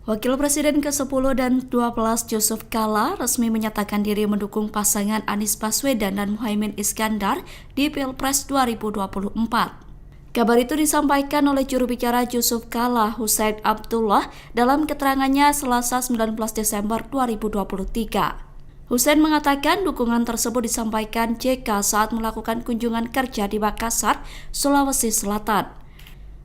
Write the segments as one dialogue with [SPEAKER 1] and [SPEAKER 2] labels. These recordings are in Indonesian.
[SPEAKER 1] Wakil Presiden ke-10 dan 12 Yusuf Kala resmi menyatakan diri mendukung pasangan Anies Baswedan dan Muhaimin Iskandar di Pilpres 2024. Kabar itu disampaikan oleh juru bicara Yusuf Kala, Husain Abdullah, dalam keterangannya Selasa 19 Desember 2023. Husain mengatakan dukungan tersebut disampaikan JK saat melakukan kunjungan kerja di Makassar, Sulawesi Selatan.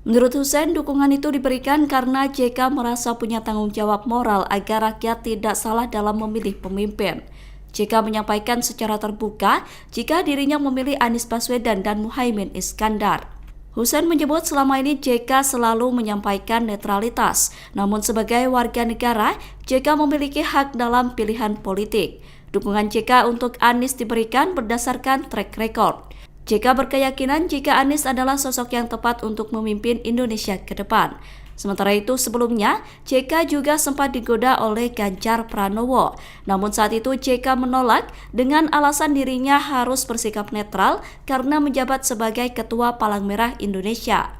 [SPEAKER 1] Menurut Husain, dukungan itu diberikan karena JK merasa punya tanggung jawab moral agar rakyat tidak salah dalam memilih pemimpin. JK menyampaikan secara terbuka jika dirinya memilih Anies Baswedan dan Muhaimin Iskandar. Husain menyebut selama ini JK selalu menyampaikan netralitas, namun sebagai warga negara, JK memiliki hak dalam pilihan politik. Dukungan JK untuk Anies diberikan berdasarkan track record. JK berkeyakinan jika Anies adalah sosok yang tepat untuk memimpin Indonesia ke depan. Sementara itu sebelumnya, JK juga sempat digoda oleh Ganjar Pranowo. Namun saat itu JK menolak dengan alasan dirinya harus bersikap netral karena menjabat sebagai Ketua Palang Merah Indonesia.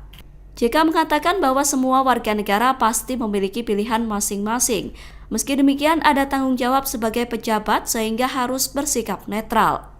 [SPEAKER 1] JK mengatakan bahwa semua warga negara pasti memiliki pilihan masing-masing. Meski demikian ada tanggung jawab sebagai pejabat sehingga harus bersikap netral.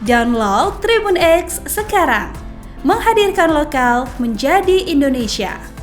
[SPEAKER 2] Download Tribun X sekarang, menghadirkan lokal menjadi Indonesia.